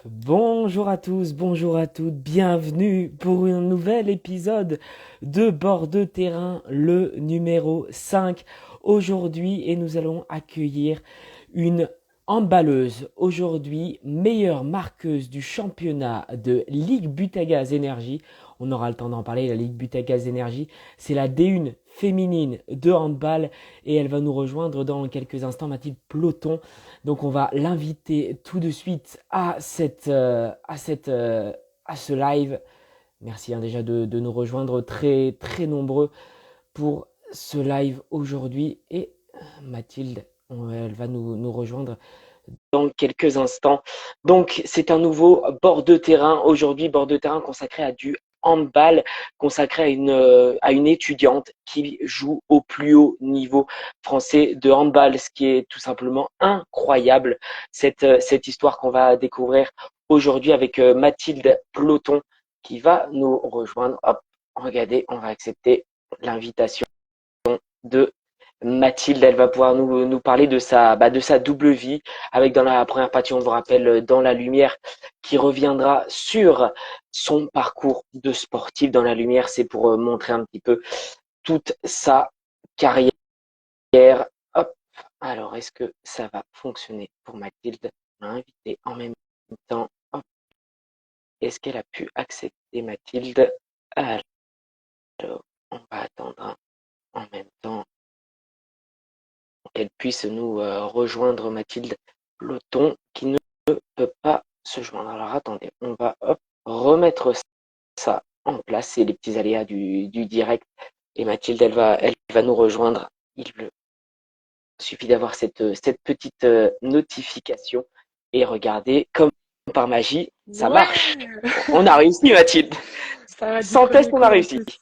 Bonjour à tous, bonjour à toutes, bienvenue pour un nouvel épisode de Bord de terrain, le numéro 5 aujourd'hui et nous allons accueillir une handballeuse aujourd'hui, meilleure marqueuse du championnat de Ligue Butagaz Énergie. On aura le temps d'en parler, la Ligue Butagaz Énergie, c'est la D1 féminine de handball et elle va nous rejoindre dans quelques instants, Mathilde Peloton. Donc on va l'inviter tout de suite à ce live. Merci déjà de nous rejoindre très très nombreux pour ce live aujourd'hui. Et Mathilde, elle va nous rejoindre dans quelques instants. Donc, c'est un nouveau bord de terrain. Aujourd'hui, bord de terrain consacré à du handball, consacré à une étudiante qui joue au plus haut niveau français de handball, ce qui est tout simplement incroyable. Cette histoire qu'on va découvrir aujourd'hui avec Mathilde Peloton qui va nous rejoindre. Hop, regardez, on va accepter l'invitation de Mathilde. Elle va pouvoir nous parler de sa double vie, avec dans la première partie, on vous rappelle, Dans la lumière, qui reviendra sur son parcours de sportif. Dans la lumière, c'est pour montrer un petit peu toute sa carrière. Hop. Alors, est-ce que ça va fonctionner pour Mathilde? On l'a invitée en même temps. Hop. Est-ce qu'elle a pu accepter Mathilde? Alors, on va attendre en même temps qu'elle puisse nous rejoindre, Mathilde Peloton, qui ne peut pas se joindre. Alors attendez, on va remettre ça en place. C'est les petits aléas du direct. Et Mathilde, elle va nous rejoindre. Il suffit d'avoir cette petite notification. Et regardez, comme par magie, ça Ouais, marche. On a réussi, Mathilde. ça va du Sans test, premier on coup a en réussi. plus.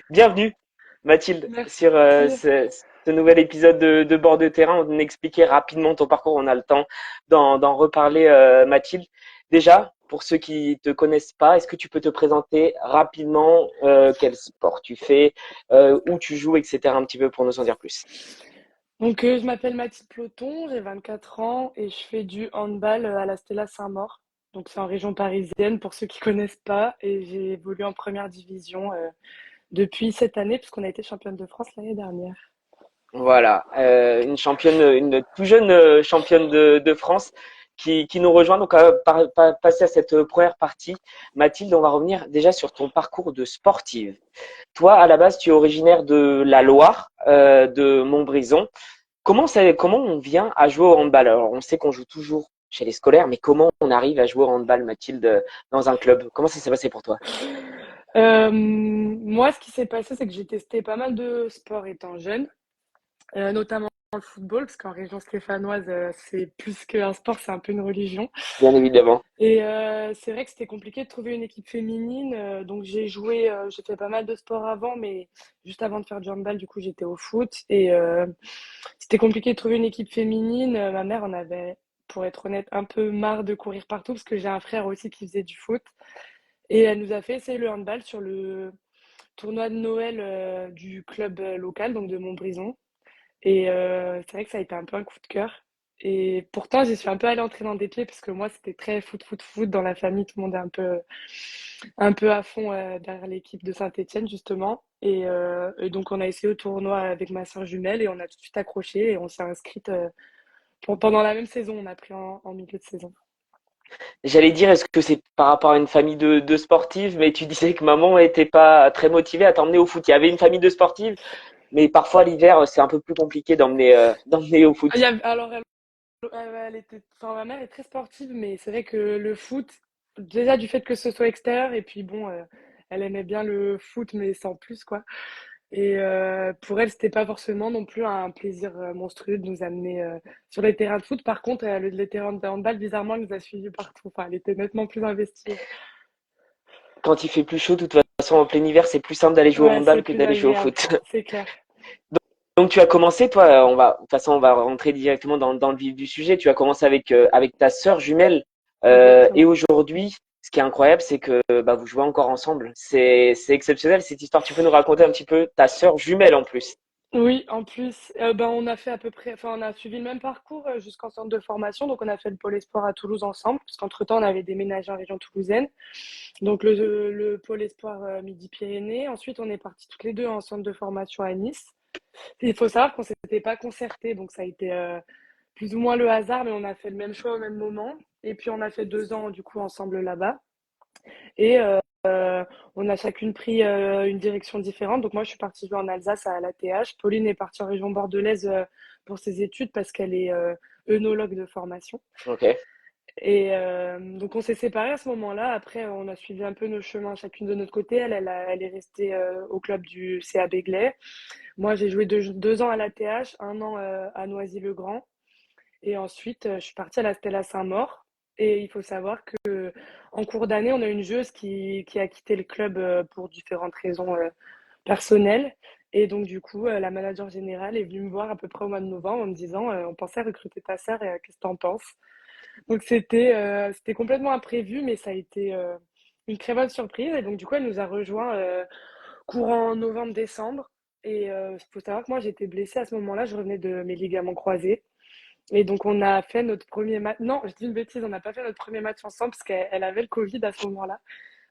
Bienvenue, Mathilde, sur Merci. ce nouvel épisode de Bord de terrain. On expliquait rapidement ton parcours. On a le temps d'en reparler, Mathilde. Déjà, pour ceux qui ne te connaissent pas, est-ce que tu peux te présenter rapidement quel sport tu fais, où tu joues, etc. un petit peu pour nous en dire plus. Donc, je m'appelle Mathilde Peloton, j'ai 24 ans et je fais du handball à la Stella Saint-Maur. Donc, c'est en région parisienne pour ceux qui connaissent pas. Et j'ai évolué en première division depuis cette année, puisqu'on a été championne de France l'année dernière. Voilà, une championne, une tout jeune championne de France qui nous rejoint. Donc, passer à cette première partie, Mathilde, on va revenir déjà sur ton parcours de sportive. Toi, à la base, tu es originaire de la Loire, de Montbrison. Comment on vient à jouer au handball? Alors, on sait qu'on joue toujours chez les scolaires, mais comment on arrive à jouer au handball, Mathilde, dans un club? Comment ça s'est passé pour toi? Moi, ce qui s'est passé, c'est que j'ai testé pas mal de sports étant jeune, notamment le football, parce qu'en région stéphanoise, c'est plus qu'un sport, c'est un peu une religion. Bien évidemment. Et c'est vrai que c'était compliqué de trouver une équipe féminine. Donc j'ai fait pas mal de sport avant, mais juste avant de faire du handball, du coup j'étais au foot. Et c'était compliqué de trouver une équipe féminine. Ma mère en avait, pour être honnête, un peu marre de courir partout parce que j'ai un frère aussi qui faisait du foot. Et elle nous a fait essayer le handball sur le tournoi de Noël du club local, donc de Montbrison. Et c'est vrai que ça a été un peu un coup de cœur. Et pourtant, j'y suis un peu allée entrer dans des pieds parce que moi, c'était très foot, foot, foot. Dans la famille, tout le monde est un peu à fond derrière l'équipe de Saint-Étienne, justement. Et donc, on a essayé au tournoi avec ma soeur jumelle et on a tout de suite accroché et on s'est inscrite pendant la même saison. On a pris en milieu de saison. J'allais dire, est-ce que c'est par rapport à une famille de sportives, mais tu disais que maman était pas très motivée à t'emmener au foot. Il y avait une famille de sportives, mais parfois l'hiver, c'est un peu plus compliqué d'emmener au foot. Alors, elle était, enfin, ma mère est très sportive, mais c'est vrai que le foot, déjà du fait que ce soit extérieur, et puis bon, elle aimait bien le foot, mais sans plus, quoi. Et pour elle, c'était pas forcément non plus un plaisir monstrueux de nous amener sur les terrains de foot. Par contre, les terrains de handball, bizarrement, elle nous a suivis partout. Enfin, elle était nettement plus investie. Quand il fait plus chaud, de toute façon, en plein hiver, c'est plus simple d'aller jouer au Ouais, c'est handball que plus d'aller jouer au agréable, foot. c'est clair. Donc tu as commencé, toi, de toute façon, on va rentrer directement dans le vif du sujet. Tu as commencé avec ta sœur jumelle. Et Exactement. aujourd'hui, ce qui est incroyable, c'est que bah, vous jouez encore ensemble. C'est exceptionnel cette histoire. Tu peux nous raconter un petit peu ta sœur jumelle en plus. Oui, en plus, ben, on a fait à peu près, enfin, on a suivi le même parcours jusqu'en centre de formation. Donc, on a fait le pôle espoir à Toulouse ensemble, parce qu'entre-temps, on avait déménagé en région toulousaine. Donc, le pôle espoir Midi-Pyrénées. Ensuite, on est partis toutes les deux en centre de formation à Nice. Il faut savoir qu'on s'était pas concerté, donc ça a été plus ou moins le hasard, mais on a fait le même choix au même moment. Et puis, on a fait 2 ans, du coup, ensemble là-bas. Et on a chacune pris une direction différente. Donc moi, je suis partie jouer en Alsace à l'ATH. Pauline est partie en région bordelaise pour ses études parce qu'elle est œnologue de formation. Ok. Et donc on s'est séparés à ce moment-là. Après, on a suivi un peu nos chemins chacune de notre côté. Elle est restée au club du CA Begley. Moi, j'ai joué 2 ans à l'ATH, 1 an à Noisy-le-Grand. Et ensuite, je suis partie à la Stella Saint-Maur. Et il faut savoir que en cours d'année, on a une joueuse qui a quitté le club pour différentes raisons personnelles. Et donc, du coup, la manager générale est venue me voir à peu près au mois de novembre en me disant on pensait recruter ta sœur, qu'est-ce que tu en penses? Donc, c'était complètement imprévu, mais ça a été une très bonne surprise. Et donc, du coup, elle nous a rejoints courant novembre-décembre. Et il faut savoir que moi, j'étais blessée à ce moment-là, je revenais de mes ligaments croisés. Et donc, on a fait notre premier match. Non, je dis une bêtise, on n'a pas fait notre premier match ensemble parce qu'elle avait le Covid à ce moment-là.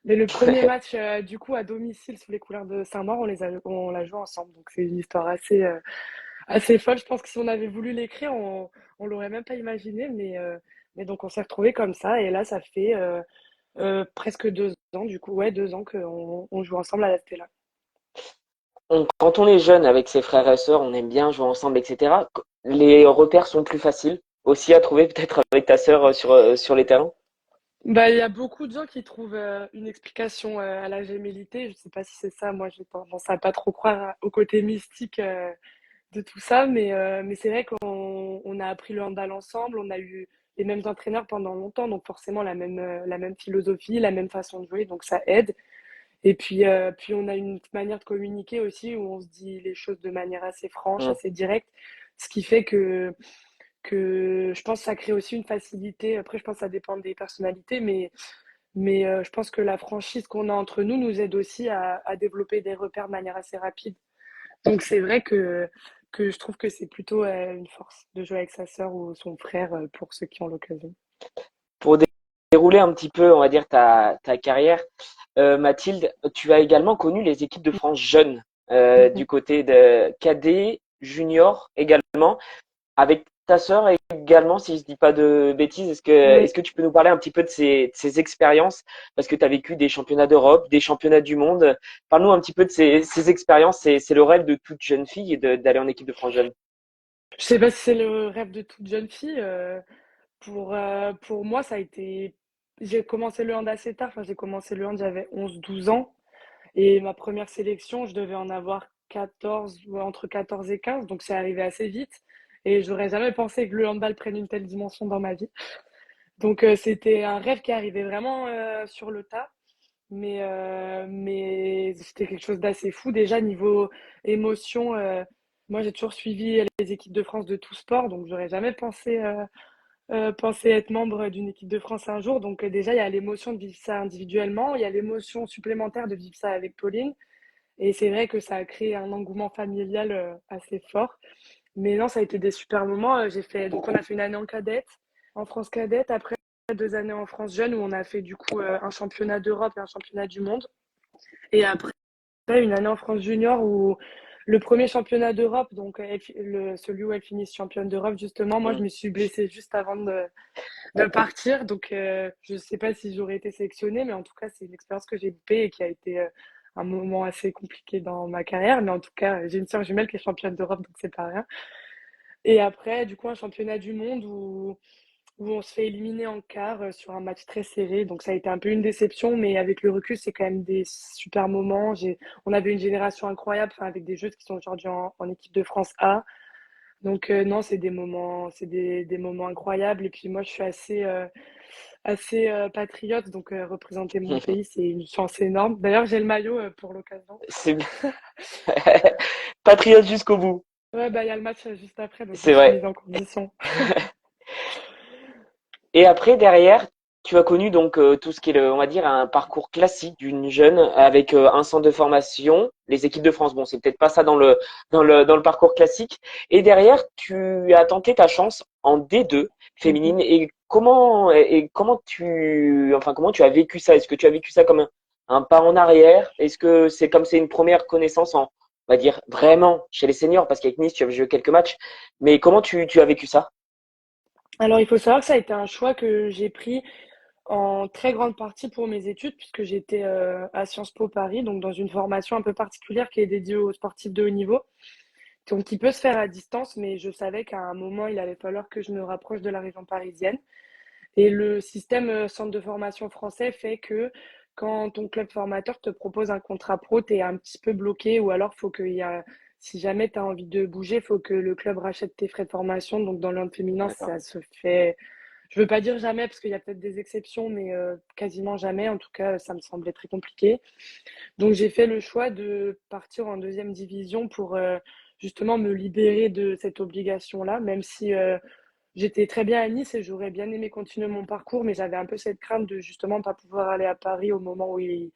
Mais le premier match, du coup, à domicile sous les couleurs de Saint-Maur, on l'a joué ensemble. Donc, c'est une histoire assez folle. Je pense que si on avait voulu l'écrire, on l'aurait même pas imaginé. Mais donc, on s'est retrouvés comme ça. Et là, ça fait presque 2 ans, du coup, ouais, 2 ans qu'on joue ensemble à la Stella. Quand on est jeune avec ses frères et sœurs, on aime bien jouer ensemble, etc. Les repères sont plus faciles aussi à trouver peut-être avec ta sœur sur les terrains. Bah, il y a beaucoup de gens qui trouvent une explication à la gémellité. Je sais pas si c'est ça. Moi, j'ai tendance à pas trop croire au côté mystique de tout ça. Mais c'est vrai qu'on a appris le handball ensemble. On a eu les mêmes entraîneurs pendant longtemps. Donc, forcément, la même philosophie, la même façon de jouer. Donc, ça aide. Et puis, on a une manière de communiquer aussi où on se dit les choses de manière assez franche, Mm. assez directe. Ce qui fait que je pense que ça crée aussi une facilité. Après, je pense que ça dépend des personnalités, mais je pense que la franchise qu'on a entre nous nous aide aussi à développer des repères de manière assez rapide. Donc c'est vrai que je trouve que c'est plutôt une force de jouer avec sa sœur ou son frère pour ceux qui ont l'occasion. Pour dérouler un petit peu, on va dire, ta carrière, Mathilde, tu as également connu les équipes de France jeunes Mhm. du côté de cadet, junior également. Avec ta sœur également, si je dis pas de bêtises, est-ce Oui. que tu peux nous parler un petit peu de ces expériences? Parce que tu as vécu des championnats d'Europe, des championnats du monde. Parle-nous un petit peu de ces expériences. C'est le rêve de toute jeune fille d'aller en équipe de France jeune. Je sais pas si c'est le rêve de toute jeune fille. Pour moi, ça a été. J'ai commencé le hand assez tard. Enfin, j'ai commencé le hand, j'avais 11 12 ans. Et ma première sélection, je devais en avoir 14, ou entre 14 et 15, donc c'est arrivé assez vite. Et j'aurais jamais pensé que le handball prenne une telle dimension dans ma vie. Donc c'était un rêve qui arrivait vraiment sur le tas, mais c'était quelque chose d'assez fou. Déjà, niveau émotion, moi j'ai toujours suivi les équipes de France de tout sport, donc j'aurais jamais pensé être membre d'une équipe de France un jour. Donc déjà, il y a l'émotion de vivre ça individuellement, il y a l'émotion supplémentaire de vivre ça avec Pauline. Et c'est vrai que ça a créé un engouement familial assez fort. Mais non, ça a été des super moments. Donc on a fait une année en cadette, en France cadette, après 2 années en France jeune où on a fait du coup un championnat d'Europe et un championnat du monde. Et après une année en France junior où le premier championnat d'Europe, donc celui où elle finit championne d'Europe justement, moi je Mm. me suis blessée juste avant de partir. Donc, je ne sais pas si j'aurais été sélectionnée, mais en tout cas, c'est une expérience que j'ai loupée et qui a été un moment assez compliqué dans ma carrière. Mais en tout cas, j'ai une sœur jumelle qui est championne d'Europe, donc c'est pas rien. Et après, du coup, un championnat du monde où on se fait éliminer en quart sur un match très serré. Donc, ça a été un peu une déception, mais avec le recul, c'est quand même des super moments. On avait une génération incroyable, enfin, avec des joueuses qui sont aujourd'hui en équipe de France A. Donc non, c'est des moments incroyables. Et puis moi, je suis assez patriote, donc représenter mon pays, c'est une chance énorme. D'ailleurs, j'ai le maillot pour l'occasion. C'est patriote jusqu'au bout. Ouais, bah il y a le match juste après, donc je me C'est suis vrai. mise en condition. Et après, derrière, tu as connu donc tout ce qui est on va dire un parcours classique d'une jeune avec un centre de formation, les équipes de France. Bon, c'est peut-être pas ça dans le parcours classique. Et derrière, tu as tenté ta chance en D2 Mhm. féminine. Et comment tu as vécu ça? Est-ce que tu as vécu ça comme un pas en arrière? Est-ce que c'est comme c'est une première connaissance on va dire vraiment chez les seniors parce qu'avec Nice tu avais joué quelques matchs. Mais comment tu as vécu ça? Alors, il faut savoir que ça a été un choix que j'ai pris en très grande partie pour mes études, puisque j'étais à Sciences Po Paris, donc dans une formation un peu particulière qui est dédiée aux sportifs de haut niveau. Donc, qui peut se faire à distance, mais je savais qu'à un moment, il allait falloir que je me rapproche de la région parisienne. Et le système centre de formation français fait que quand ton club formateur te propose un contrat pro, tu es un petit peu bloqué ou alors faut qu'il y a, si jamais tu as envie de bouger, il faut que le club rachète tes frais de formation. Donc dans le hand féminin, D'accord. ça se fait, je veux pas dire jamais parce qu'il y a peut-être des exceptions, mais quasiment jamais. En tout cas, ça me semblait très compliqué. Donc j'ai fait le choix de partir en deuxième division pour justement me libérer de cette obligation-là, même si j'étais très bien à Nice et j'aurais bien aimé continuer mon parcours, mais j'avais un peu cette crainte de justement pas pouvoir aller à Paris au moment où il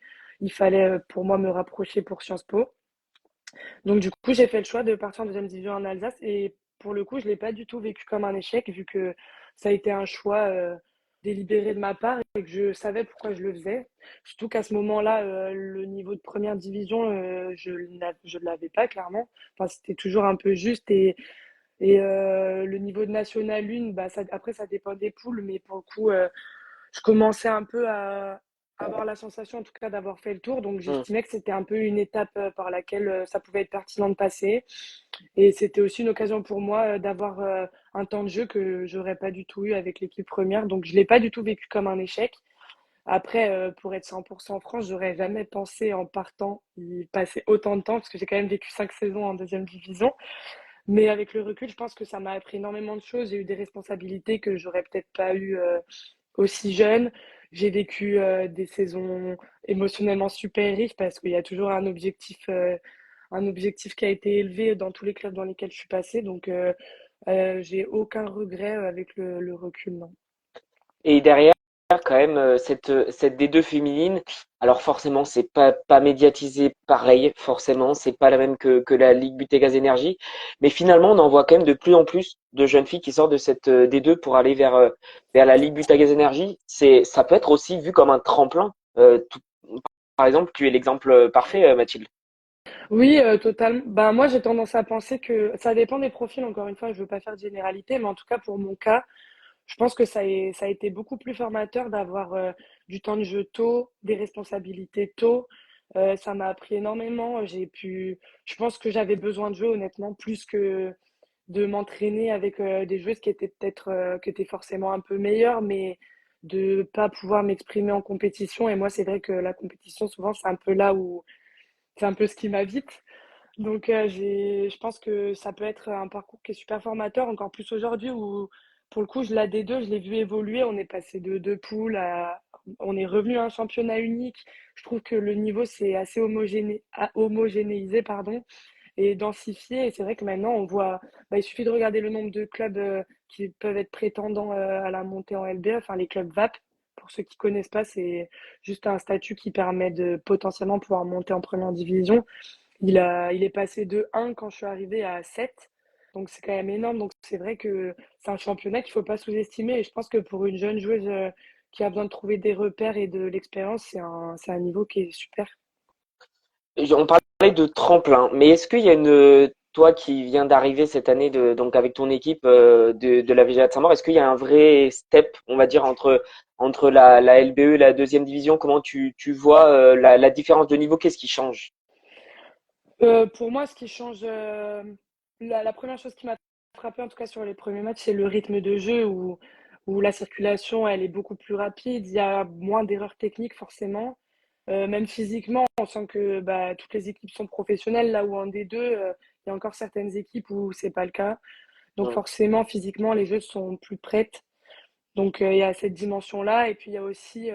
fallait pour moi me rapprocher pour Sciences Po. Donc du coup, j'ai fait le choix de partir en deuxième division en Alsace et pour le coup, je l'ai pas du tout vécu comme un échec vu que ça a été un choix délibéré de ma part et que je savais pourquoi je le faisais. Surtout qu'à ce moment-là, le niveau de première division, je ne l'avais pas clairement. Enfin, c'était toujours un peu juste et le niveau de National 1, bah, ça, après, ça dépend des poules, mais pour le coup, je commençais un peu à avoir la sensation, en tout cas, d'avoir fait le tour. Donc, Hmm. j'estimais que c'était un peu une étape par laquelle ça pouvait être pertinent de passer. Et c'était aussi une occasion pour moi d'avoir un temps de jeu que j'aurais pas du tout eu avec l'équipe première. Donc, je l'ai pas du tout vécu comme un échec. Après, pour être 100% en France, j'aurais jamais pensé en partant y passer autant de temps, parce que j'ai quand même vécu 5 saisons en deuxième division. Mais avec le recul, je pense que ça m'a appris énormément de choses. J'ai eu des responsabilités que j'aurais peut-être pas eu aussi jeune. J'ai vécu des saisons émotionnellement super riches parce qu'il y a toujours un objectif qui a été élevé dans tous les clubs dans lesquels je suis passée. Donc, j'ai aucun regret avec le recul, non. Et derrière, quand même, cette D2 féminine, alors forcément, c'est pas médiatisé pareil, forcément, c'est pas la même que la Ligue Butégaz Énergie, mais finalement, on en voit quand même de plus en plus de jeunes filles qui sortent de cette D2 pour aller vers la Ligue Butégaz Énergie. Ça peut être aussi vu comme un tremplin. Par exemple, tu es l'exemple parfait, Mathilde. Oui, totalement. Ben, moi, j'ai tendance à penser que ça dépend des profils. Encore une fois, je veux pas faire de généralité, mais en tout cas, pour mon cas, je pense que ça a été beaucoup plus formateur d'avoir du temps de jeu tôt, des responsabilités tôt. Ça m'a appris énormément. Je pense que j'avais besoin de jeu, honnêtement, plus que de m'entraîner avec des joueuses qui étaient peut-être, qui étaient forcément un peu meilleures, mais de pas pouvoir m'exprimer en compétition. Et moi, c'est vrai que la compétition, souvent, c'est un peu là où, c'est un peu ce qui m'habite. Donc, je pense que ça peut être un parcours qui est super formateur, encore plus aujourd'hui où, pour le coup, la D2, je l'ai vu évoluer. On est passé de deux poules à, on est revenu à un championnat unique. Je trouve que le niveau s'est assez homogénéisé, pardon, et densifié. Et c'est vrai que maintenant, on voit, bah, il suffit de regarder le nombre de clubs qui peuvent être prétendants à la montée en LBA, enfin les clubs VAP. Pour ceux qui connaissent pas, c'est juste un statut qui permet de potentiellement pouvoir monter en première division. Il est passé de 1 quand je suis arrivée à 7. Donc c'est quand même énorme. Donc c'est vrai que c'est un championnat qu'il ne faut pas sous-estimer. Et je pense que pour une jeune joueuse qui a besoin de trouver des repères et de l'expérience, c'est un niveau qui est super. On parlait de tremplin, mais est-ce qu'il y a toi qui viens d'arriver cette année donc avec ton équipe de la VGA de Saint-Maur, est-ce qu'il y a un vrai step, on va dire, entre la LBE et la deuxième division? Comment tu vois la différence de niveau? Qu'est-ce qui change? Pour moi, ce qui change, la première chose qui m'a frappé, en tout cas sur les premiers matchs, c'est le rythme de jeu où la circulation, elle est beaucoup plus rapide. Il y a moins d'erreurs techniques, forcément. Même physiquement, on sent que bah, toutes les équipes sont professionnelles, là où en D2, il y a encore certaines équipes où c'est pas le cas. Donc Hmm. forcément, physiquement, les jeux sont plus prêtes. Donc, il y a cette dimension-là. Et puis, il y a aussi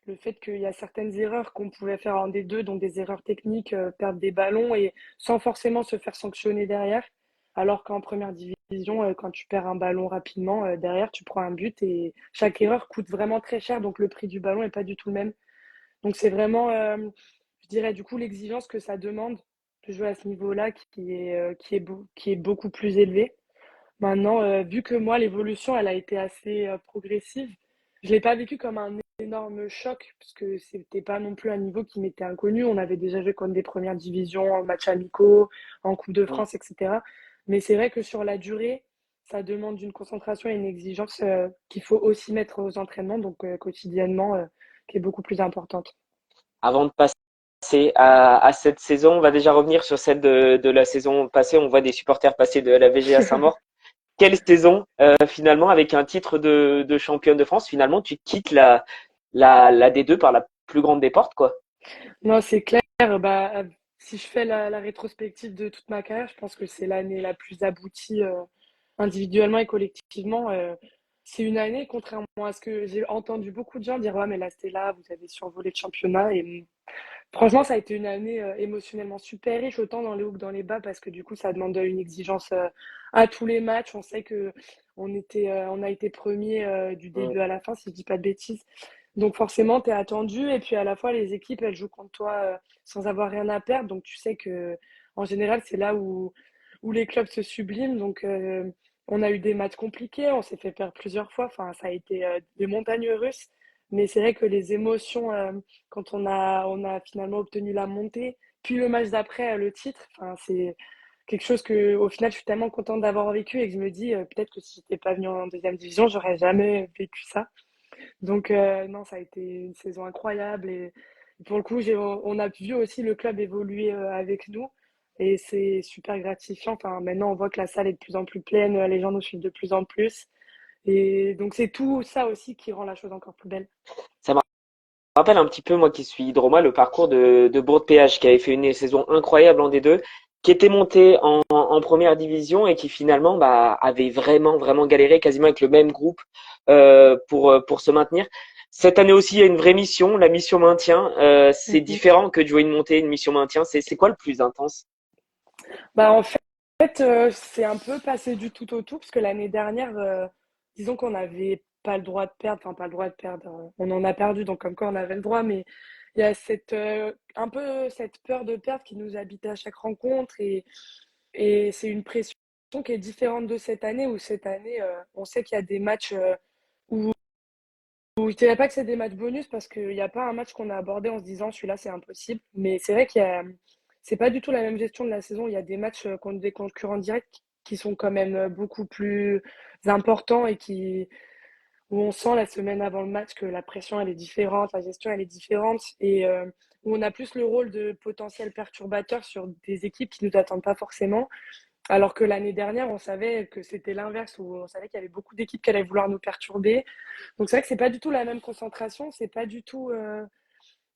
le fait qu'il y a certaines erreurs qu'on pouvait faire en D2, donc des erreurs techniques, perdre des ballons et sans forcément se faire sanctionner derrière. Alors qu'en première division, division, quand tu perds un ballon rapidement, derrière, tu prends un but et chaque erreur coûte vraiment très cher, donc le prix du ballon est pas du tout le même. Donc c'est vraiment, je dirais, du coup, l'exigence que ça demande de jouer à ce niveau-là qui est beaucoup plus élevé. Maintenant, vu que moi, l'évolution, elle a été assez progressive, je l'ai pas vécu comme un énorme choc, parce que c'était pas non plus un niveau qui m'était inconnu. On avait déjà joué contre des premières divisions en matchs amicaux, en Coupe de Mm. France, etc. Mais c'est vrai que sur la durée, ça demande une concentration et une exigence qu'il faut aussi mettre aux entraînements, donc quotidiennement, qui est beaucoup plus importante. Avant de passer à cette saison, on va déjà revenir sur celle de la saison passée. On voit des supporters passer de la VGA Saint-Maur. Quelle saison, finalement, avec un titre de championne de France, finalement, tu quittes la D2 par la plus grande des portes, quoi. Non, c'est clair. Bah, si je fais la rétrospective de toute ma carrière, je pense que c'est l'année la plus aboutie individuellement et collectivement. C'est une année, contrairement à ce que j'ai entendu beaucoup de gens dire, ouais, mais là, c'était là, vous avez survolé le championnat. Et franchement, ça a été une année émotionnellement super riche, autant dans les hauts que dans les bas, parce que du coup, ça demande une exigence à tous les matchs. On sait que on a été premier du Mm. début à la fin, si je dis pas de bêtises. Donc forcément, tu es attendu. Et puis à la fois, les équipes, elles jouent contre toi sans avoir rien à perdre. Donc tu sais que en général, c'est là où les clubs se subliment. Donc on a eu des matchs compliqués, on s'est fait perdre plusieurs fois. Enfin, ça a été des montagnes russes. Mais c'est vrai que les émotions, quand on a finalement obtenu la montée, puis le match d'après, le titre, enfin, c'est quelque chose que, au final, je suis tellement contente d'avoir vécu et que je me dis, peut-être que si j'étais pas venue en deuxième division, j'aurais jamais vécu ça. Donc, non, ça a été une saison incroyable et pour le coup, on a vu aussi le club évoluer avec nous et c'est super gratifiant. Enfin, maintenant, on voit que la salle est de plus en plus pleine, les gens nous suivent de plus en plus et donc c'est tout ça aussi qui rend la chose encore plus belle. Ça me rappelle un petit peu, moi qui suis hydroma, le parcours de Bourg de Péage, qui avait fait une saison incroyable en D2, qui était monté en première division et qui finalement avait vraiment, vraiment galéré quasiment avec le même groupe pour se maintenir. Cette année aussi, il y a une vraie mission, la mission maintien. C'est Mhm. différent que de jouer une montée, une mission maintien. C'est quoi le plus intense? Bah, en fait, c'est un peu passé du tout au tout, parce que l'année dernière, disons qu'on n'avait pas le droit de perdre, enfin pas le droit de perdre, on en a perdu, donc comme quoi on avait le droit, mais il y a un peu cette peur de perdre qui nous habite à chaque rencontre, et c'est une pression qui est différente de cette année, où cette année, on sait qu'il y a des matchs où je dirais pas que c'est des matchs bonus parce qu'il n'y a pas un match qu'on a abordé en se disant celui-là c'est impossible. Mais c'est vrai c'est pas du tout la même gestion de la saison. Il y a des matchs contre des concurrents directs qui sont quand même beaucoup plus importants et où on sent la semaine avant le match que la pression elle est différente, la gestion elle est différente et où on a plus le rôle de potentiel perturbateur sur des équipes qui nous attendent pas forcément. Alors que l'année dernière, on savait que c'était l'inverse, où on savait qu'il y avait beaucoup d'équipes qui allaient vouloir nous perturber. Donc c'est vrai que c'est pas du tout la même concentration, c'est pas du tout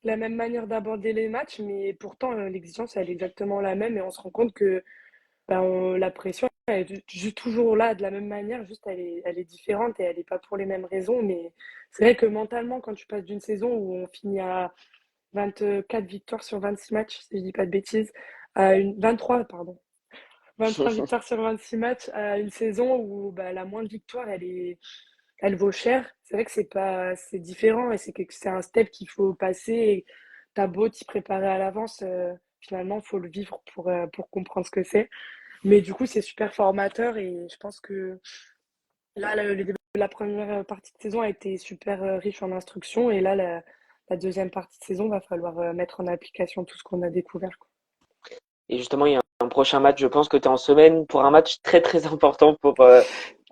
la même manière d'aborder les matchs, mais pourtant l'exigence elle est exactement la même et on se rend compte que la pression elle est juste toujours là de la même manière, juste elle est différente et elle est pas pour les mêmes raisons. Mais c'est vrai que mentalement, quand tu passes d'une saison où on finit à 24 victoires sur 26 matchs, si je dis pas de bêtises, à 23, pardon, 23 victoires sur 26 matchs, à une saison où la moindre victoire elle vaut cher. C'est vrai que c'est différent et c'est un step qu'il faut passer. Et t'as beau t'y préparer à l'avance, finalement, faut le vivre pour comprendre ce que c'est. Mais du coup, c'est super formateur et je pense que là, la première partie de saison a été super riche en instructions et là, la deuxième partie de saison, va falloir mettre en application tout ce qu'on a découvert, quoi. Et justement, il y a un prochain match, je pense que tu es en semaine pour un match très très important pour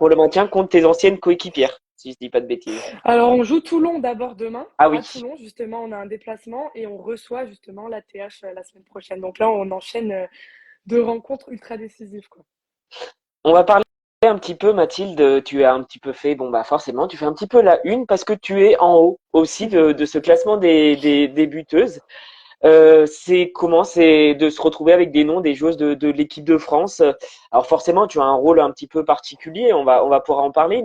le maintien contre tes anciennes coéquipières, si je dis pas de bêtises. Alors, on joue Toulon d'abord demain. Ah À oui, Toulon, justement, on a un déplacement et on reçoit justement la TH la semaine prochaine. Donc là, on enchaîne deux rencontres ultra décisives, quoi. on va parler un petit peu, Mathilde. Tu as un petit peu fait, bon bah forcément, tu fais un petit peu la une parce que tu es en haut aussi de ce classement des buteuses. C'est comment c'est de se retrouver avec des noms des joueuses de l'équipe de France. Alors forcément, tu as un rôle un petit peu particulier, on va pouvoir en parler,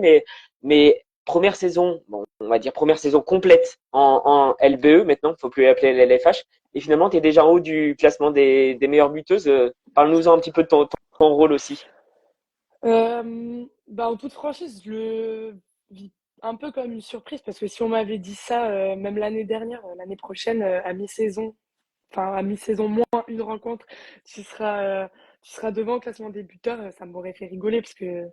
mais première saison, bon, on va dire première saison complète en LBE maintenant, faut plus l'appeler LLFH, et finalement, tu es déjà en haut du classement des meilleures buteuses. Parle-nous-en un petit peu de ton rôle aussi. Bah, en toute franchise, je le vis un peu comme une surprise parce que si on m'avait dit ça, même l'année dernière, l'année prochaine, à mi-saison, enfin à mi-saison moins une rencontre, tu seras, tu seras devant au classement des buteurs, ça m'aurait fait rigoler parce que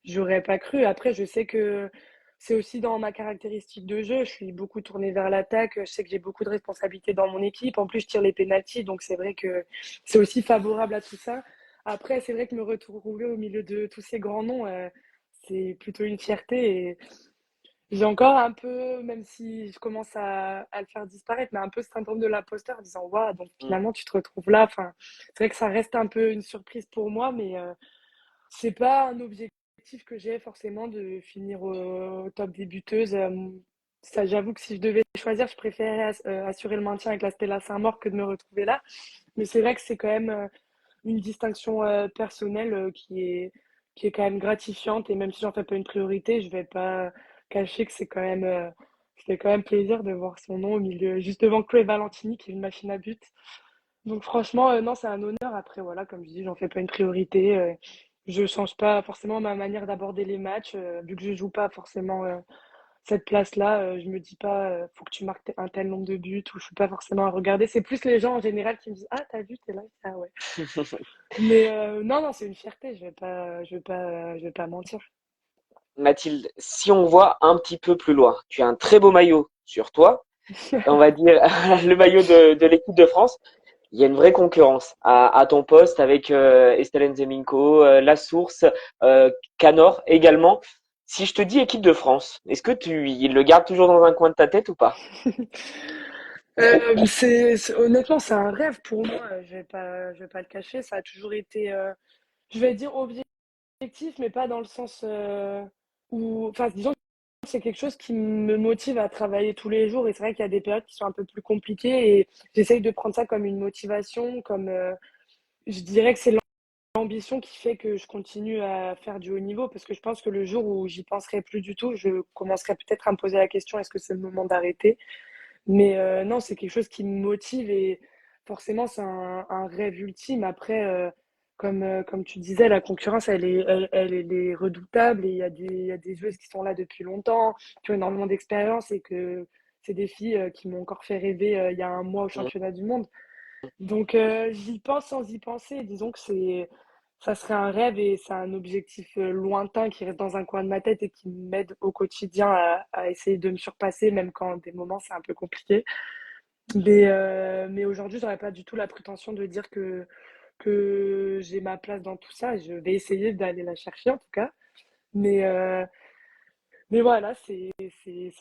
j'aurais pas cru. Après, je sais que c'est aussi dans ma caractéristique de jeu. Je suis beaucoup tournée vers l'attaque. Je sais que j'ai beaucoup de responsabilités dans mon équipe. En plus, je tire les pénaltys, donc c'est vrai que c'est aussi favorable à tout ça. Après, c'est vrai que me retrouver au milieu de tous ces grands noms, c'est plutôt une fierté. Et j'ai encore un peu, même si je commence à le faire disparaître, mais un peu ce syndrome de l'imposteur en disant, waouh, donc Mm. finalement, tu te retrouves là. Enfin, c'est vrai que ça reste un peu une surprise pour moi, mais c'est pas un objectif que j'ai forcément de finir au top des buteuses. Ça, j'avoue que si je devais choisir, je préférerais assurer le maintien avec la Stella Saint-Maur que de me retrouver là. Mais c'est vrai que c'est quand même une distinction personnelle qui est quand même gratifiante. Et même si j'en fais pas une priorité, je vais pas cacher que c'est quand même, ça fait quand même plaisir de voir son nom au milieu, juste devant Chloé Valentini, qui est une machine à but. Donc franchement, non, c'est un honneur. Après, voilà, comme je dis, j'en fais pas une priorité. Je change pas forcément ma manière d'aborder les matchs. Vu que je joue pas forcément cette place-là, je me dis pas, faut que tu marques un tel nombre de buts ou je suis pas forcément à regarder. C'est plus les gens en général qui me disent, ah, t'as vu, t'es là. Ah ouais. Mais non, non, c'est une fierté. Je vais pas mentir. Mathilde, si on voit un petit peu plus loin, tu as un très beau maillot sur toi, on va dire le maillot de l'équipe de France. Il y a une vraie concurrence à ton poste avec Estelle Nzeminko, La Source, Canor également. Si je te dis équipe de France, est-ce que il le garde toujours dans un coin de ta tête ou pas? Honnêtement, c'est un rêve pour moi. Je vais pas le cacher. Ça a toujours été, je vais dire objectif, mais pas dans le sens où, enfin, disons que c'est quelque chose qui me motive à travailler tous les jours. Et c'est vrai qu'il y a des périodes qui sont un peu plus compliquées et j'essaye de prendre ça comme une motivation, comme je dirais que c'est l'ambition qui fait que je continue à faire du haut niveau parce que je pense que le jour où j'y penserai plus du tout, je commencerai peut-être à me poser la question, est-ce que c'est le moment d'arrêter? Mais non, c'est quelque chose qui me motive et forcément, c'est un rêve ultime. Après, comme tu disais, la concurrence, elle est redoutable et il y a des joueuses qui sont là depuis longtemps, qui ont énormément d'expérience et que c'est des filles qui m'ont encore fait rêver il y a un mois au Mm. championnat du monde. Donc, j'y pense sans y penser. Disons que ça serait un rêve et c'est un objectif lointain qui reste dans un coin de ma tête et qui m'aide au quotidien à essayer de me surpasser, même quand des moments c'est un peu compliqué. Mais aujourd'hui, j'aurais pas du tout la prétention de dire que j'ai ma place dans tout ça. Je vais essayer d'aller la chercher en tout cas. Mais, euh, mais voilà, c'est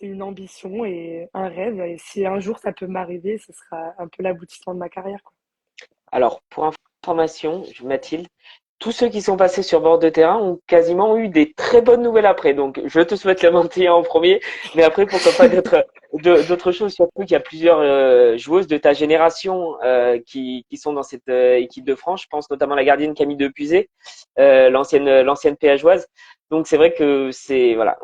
une ambition et un rêve. Et si un jour ça peut m'arriver, ce sera un peu l'aboutissement de ma carrière, quoi. Alors, pour information, Mathilde, tous ceux qui sont passés sur bord de terrain ont quasiment eu des très bonnes nouvelles après. Donc, je te souhaite le maintien en premier, mais après, pourquoi pas d'autres choses, surtout qu'il y a plusieurs joueuses de ta génération qui sont dans cette équipe de France. Je pense notamment à la gardienne Camille Depuisé, l'ancienne péageoise. Donc, c'est vrai que voilà,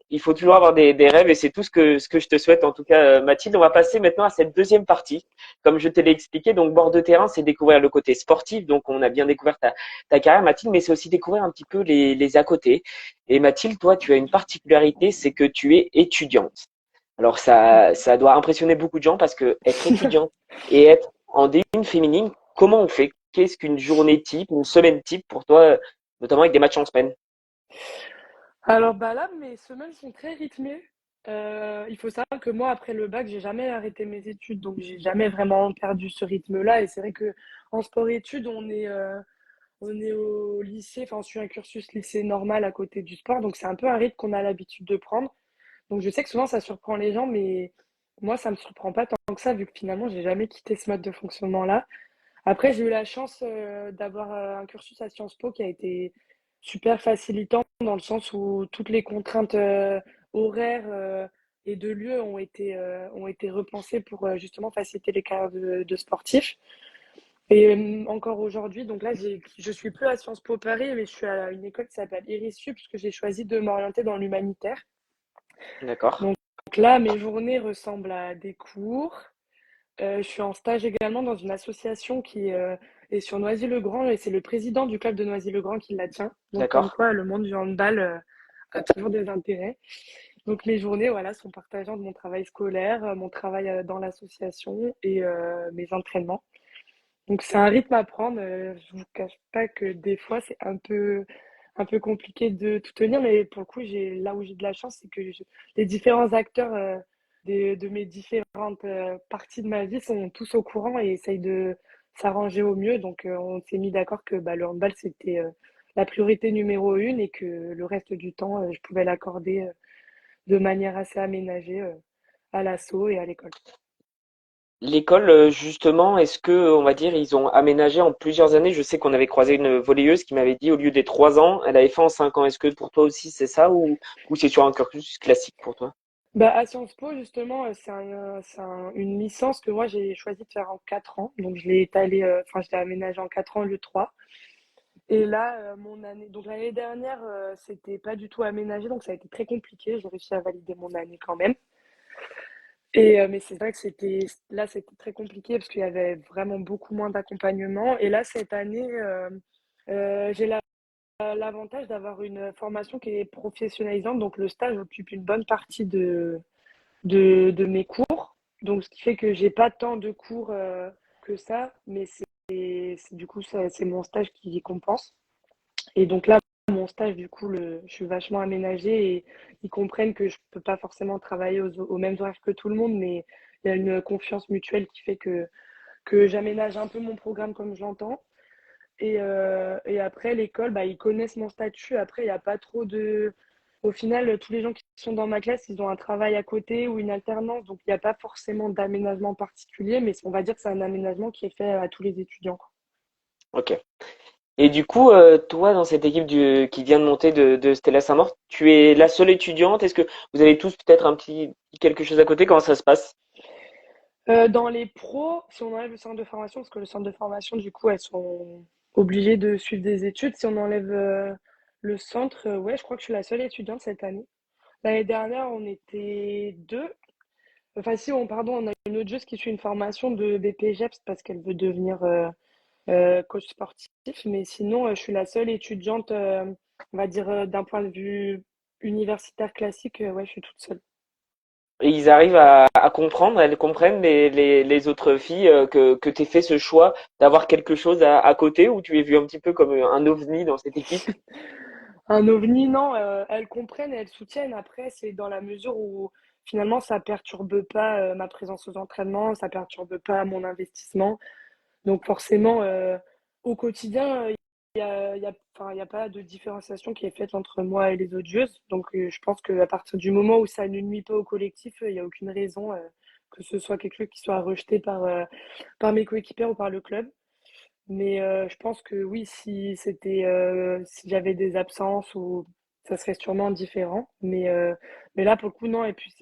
il faut toujours avoir des rêves et c'est tout ce que je te souhaite en tout cas, Mathilde. On va passer maintenant à cette deuxième partie. Comme je te l'ai expliqué, donc bord de terrain, c'est découvrir le côté sportif. Donc, on a bien découvert ta carrière, Mathilde, mais c'est aussi découvrir un petit peu les à côté. Et Mathilde, toi, tu as une particularité, c'est que tu es étudiante. Alors ça doit impressionner beaucoup de gens parce que être étudiante et être en D1 féminine, comment on fait? Qu'est-ce qu'une journée type, une semaine type pour toi, notamment avec des matchs en semaine? Alors bah là, mes semaines sont très rythmées. Il faut savoir que moi, après le bac, j'ai jamais arrêté mes études, donc j'ai jamais vraiment perdu ce rythme-là. Et c'est vrai que en sport-études, on est au lycée, enfin, on suit un cursus lycée normal à côté du sport, donc c'est un peu un rythme qu'on a l'habitude de prendre. Donc je sais que souvent ça surprend les gens, mais moi ça me surprend pas tant que ça, vu que finalement j'ai jamais quitté ce mode de fonctionnement-là. Après, j'ai eu la chance d'avoir un cursus à Sciences Po qui a été super facilitant dans le sens où toutes les contraintes horaires et de lieu ont été repensées pour justement faciliter les carrières de sportifs. Et encore aujourd'hui, donc là, je suis plus à Sciences Po Paris, mais je suis à une école qui s'appelle IRISU, puisque j'ai choisi de m'orienter dans l'humanitaire. D'accord. Donc là, mes journées ressemblent à des cours. Je suis en stage également dans une association qui et sur Noisy-le-Grand, et c'est le président du club de Noisy-le-Grand qui la tient. Donc, comme D'accord. quoi, le monde du handball a toujours des intérêts. Donc, mes journées, voilà, sont partagées entre mon travail scolaire, mon travail dans l'association et mes entraînements. Donc, c'est un rythme à prendre. Je vous cache pas que des fois, c'est un peu compliqué de tout tenir, mais pour le coup, là où j'ai de la chance, c'est que les différents acteurs de mes différentes parties de ma vie sont tous au courant et essayent de s'arranger au mieux. Donc, on s'est mis d'accord que bah, le handball, c'était la priorité numéro une et que le reste du temps, je pouvais l'accorder de manière assez aménagée à l'asso et à l'école. L'école, justement, est-ce que, on va dire, ils ont aménagé en plusieurs années? Je sais qu'on avait croisé une volleyeuse qui m'avait dit, au lieu des 3 ans, elle avait fait en 5 ans. Est-ce que pour toi aussi c'est ça ou c'est sur un cursus classique pour toi? Bah, à Sciences Po, justement, une licence que moi j'ai choisi de faire en 4 ans. Donc je l'ai étalé, enfin je l'ai aménagé en 4 ans au lieu de 3. Et là, mon année, donc l'année dernière, c'était pas du tout aménagé, donc ça a été très compliqué. J'ai réussi à valider mon année quand même. Et mais c'est vrai que c'était très compliqué parce qu'il y avait vraiment beaucoup moins d'accompagnement. Et là, cette année, j'ai l'avantage d'avoir une formation qui est professionnalisante. Donc le stage occupe une bonne partie de mes cours. Donc, ce qui fait que j'ai pas tant de cours que ça, mais du coup, c'est mon stage qui compense. Et donc là, mon stage, du coup, je suis vachement aménagée et ils comprennent que je peux pas forcément travailler aux mêmes horaires que tout le monde, mais il y a une confiance mutuelle qui fait que j'aménage un peu mon programme comme je l'entends. Et après, l'école, bah, ils connaissent mon statut. Après, il n'y a pas trop de. Au final, tous les gens qui sont dans ma classe, ils ont un travail à côté ou une alternance. Donc, il n'y a pas forcément d'aménagement particulier, mais on va dire que c'est un aménagement qui est fait à tous les étudiants, quoi. Ok. Et du coup, toi, dans cette équipe qui vient de monter de Stella Saint-Maur, tu es la seule étudiante? Est-ce que vous avez tous peut-être un petit quelque chose à côté? Comment ça se passe? Dans les pros, si on enlève le centre de formation, parce que le centre de formation, du coup, elles sont obligées de suivre des études. Si on enlève le centre, ouais, je crois que je suis la seule étudiante cette année. L'année dernière, on était deux. Enfin, si, pardon, on a une autre joueuse qui suit une formation de BPGEPS parce qu'elle veut devenir coach sportif. Mais sinon, je suis la seule étudiante, on va dire, d'un point de vue universitaire classique. Ouais, je suis toute seule. Et ils arrivent à comprendre, elles comprennent les autres filles que tu fait ce choix d'avoir quelque chose à côté ou tu es vu un petit peu comme un ovni dans cette équipe? Un ovni, non, elles comprennent et elles soutiennent. Après, c'est dans la mesure où finalement, ça perturbe pas ma présence aux entraînements, ça perturbe pas mon investissement. Donc forcément, au quotidien, enfin, il y a pas de différenciation qui est faite entre moi et les autres joueuses. Donc je pense qu'à partir du moment où ça ne nuit pas au collectif, il n'y a aucune raison que ce soit quelque chose qui soit rejeté par mes coéquipiers ou par le club. Mais je pense que oui, si j'avais des absences ou ça serait sûrement différent. Mais là, pour le coup, non. Et puis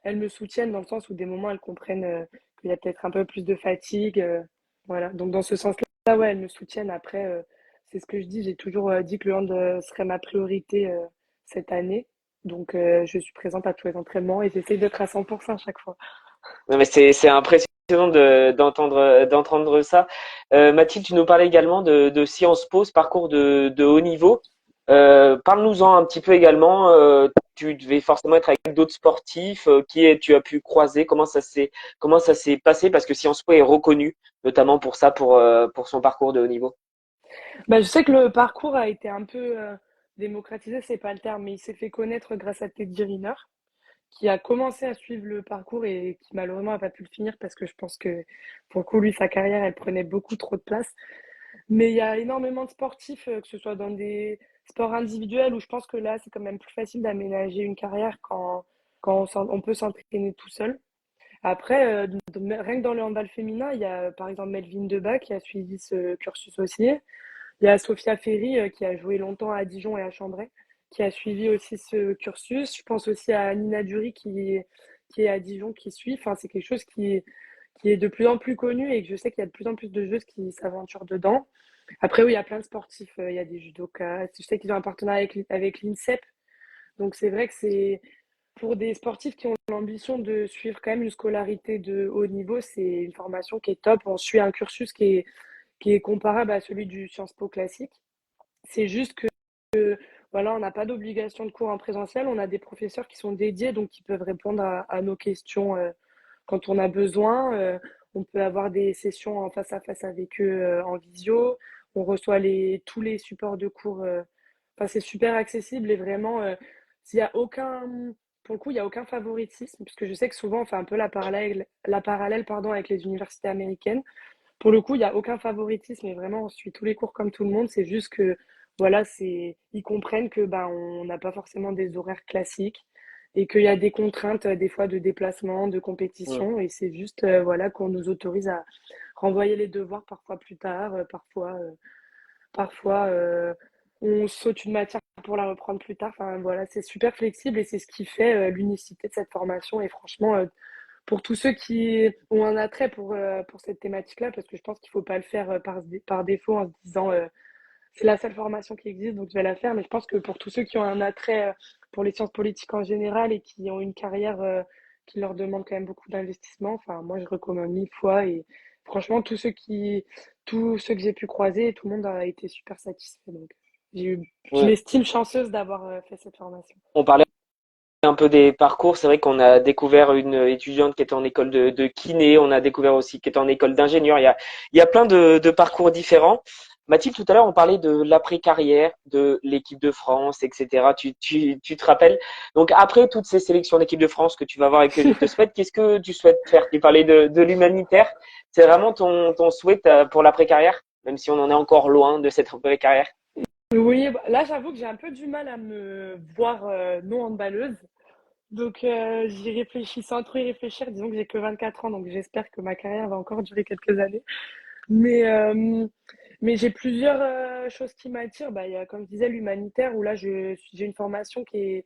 elles me soutiennent dans le sens où des moments, elles comprennent qu'il y a peut-être un peu plus de fatigue. Voilà. Donc dans ce sens-là, ouais, elles me soutiennent. Après, c'est ce que je dis. J'ai toujours dit que le hand serait ma priorité cette année. Donc je suis présente à tous les entraînements et j'essaie d'être à 100% à chaque fois. Non, mais c'est impressionnant d'entendre ça. Mathilde, tu nous parlais également de Sciences Po, ce parcours de haut niveau. Parle-nous-en un petit peu également. Tu devais forcément être avec d'autres sportifs. Tu as pu croiser? Comment ça s'est passé? Parce que Sciences Po est reconnu, notamment pour ça, pour son parcours de haut niveau. Bah, je sais que le parcours a été un peu démocratisé, c'est pas le terme, mais il s'est fait connaître grâce à Teddy Riner, qui a commencé à suivre le parcours et qui malheureusement n'a pas pu le finir parce que je pense que pour le coup, lui, sa carrière, elle prenait beaucoup trop de place. Mais il y a énormément de sportifs, que ce soit dans des sports individuels où je pense que là, c'est quand même plus facile d'aménager une carrière quand on peut s'entraîner tout seul. Après, rien que dans le handball féminin, il y a par exemple Melvin Debat qui a suivi ce cursus aussi. Il y a Sophia Ferry qui a joué longtemps à Dijon et à Chambray, qui a suivi aussi ce cursus. Je pense aussi à Nina Dury qui est à Dijon, qui suit. Enfin, c'est quelque chose qui est de plus en plus connu et que je sais qu'il y a de plus en plus de joueuses qui s'aventurent dedans. Après, oui, il y a plein de sportifs. Il y a des judokas. Je sais qu'ils ont un partenariat avec l'INSEP. Donc, c'est vrai que c'est pour des sportifs qui ont l'ambition de suivre quand même une scolarité de haut niveau, c'est une formation qui est top. On suit un cursus qui est comparable à celui du Sciences Po classique. C'est juste que voilà, on n'a pas d'obligation de cours en présentiel. On a des professeurs qui sont dédiés, donc qui peuvent répondre à nos questions quand on a besoin. On peut avoir des sessions en face à face avec eux en visio. On reçoit tous les supports de cours. Enfin, c'est super accessible et vraiment, s'il y a aucun, pour le coup, il n'y a aucun favoritisme, parce que je sais que souvent on fait un peu la parallèle pardon, avec les universités américaines. Pour le coup, il n'y a aucun favoritisme et vraiment, on suit tous les cours comme tout le monde. C'est juste que, voilà, ils comprennent que ben, on n'a pas forcément des horaires classiques et qu'il y a des contraintes, des fois, de déplacement, de Mm. compétition. Et c'est juste, voilà, qu'on nous autorise à renvoyer les devoirs parfois plus tard, parfois, on saute une matière pour la reprendre plus tard. Enfin, voilà, c'est super flexible et c'est ce qui fait l'unicité de cette formation. Et franchement, pour tous ceux qui ont un attrait pour cette thématique-là, parce que je pense qu'il ne faut pas le faire par défaut en se disant c'est la seule formation qui existe, donc je vais la faire. Mais je pense que pour tous ceux qui ont un attrait pour les sciences politiques en général et qui ont une carrière qui leur demande quand même beaucoup d'investissement, enfin, moi je recommande 1000 fois. Et franchement, tous ceux que j'ai pu croiser, tout le monde a été super satisfait. Donc je Ouais. m'estime chanceuse d'avoir fait cette formation. On parlait un peu des parcours. C'est vrai qu'on a découvert une étudiante qui était en école de kiné. On a découvert aussi qui était en école d'ingénieur. Il y a plein de parcours différents. Mathilde, tout à l'heure, on parlait de l'après-carrière, de l'équipe de France, etc. Tu te rappelles? Donc, après toutes ces sélections d'équipe de France que tu vas voir et que je te souhaite, qu'est-ce que tu souhaites faire? Tu parlais de l'humanitaire. C'est vraiment ton souhait pour l'après-carrière, même si on en est encore loin de cette après-carrière. Oui, bah, là j'avoue que j'ai un peu du mal à me voir non handballeuse. Donc j'y réfléchis sans trop y réfléchir. Disons que j'ai que 24 ans, donc j'espère que ma carrière va encore durer quelques années. Mais, euh, mais j'ai plusieurs choses qui m'attirent. Bah, il y a, comme je disais, l'humanitaire, où là j'ai une formation qui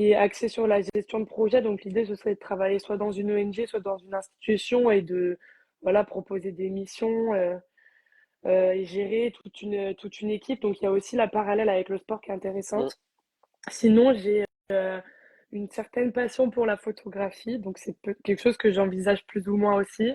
est axée sur la gestion de projet. Donc l'idée, ce serait de travailler soit dans une ONG, soit dans une institution et de voilà, proposer des missions et gérer toute une équipe. Donc il y a aussi la parallèle avec le sport qui est Mm. intéressante. Sinon, j'ai une certaine passion pour la photographie, donc c'est quelque chose que j'envisage plus ou moins aussi.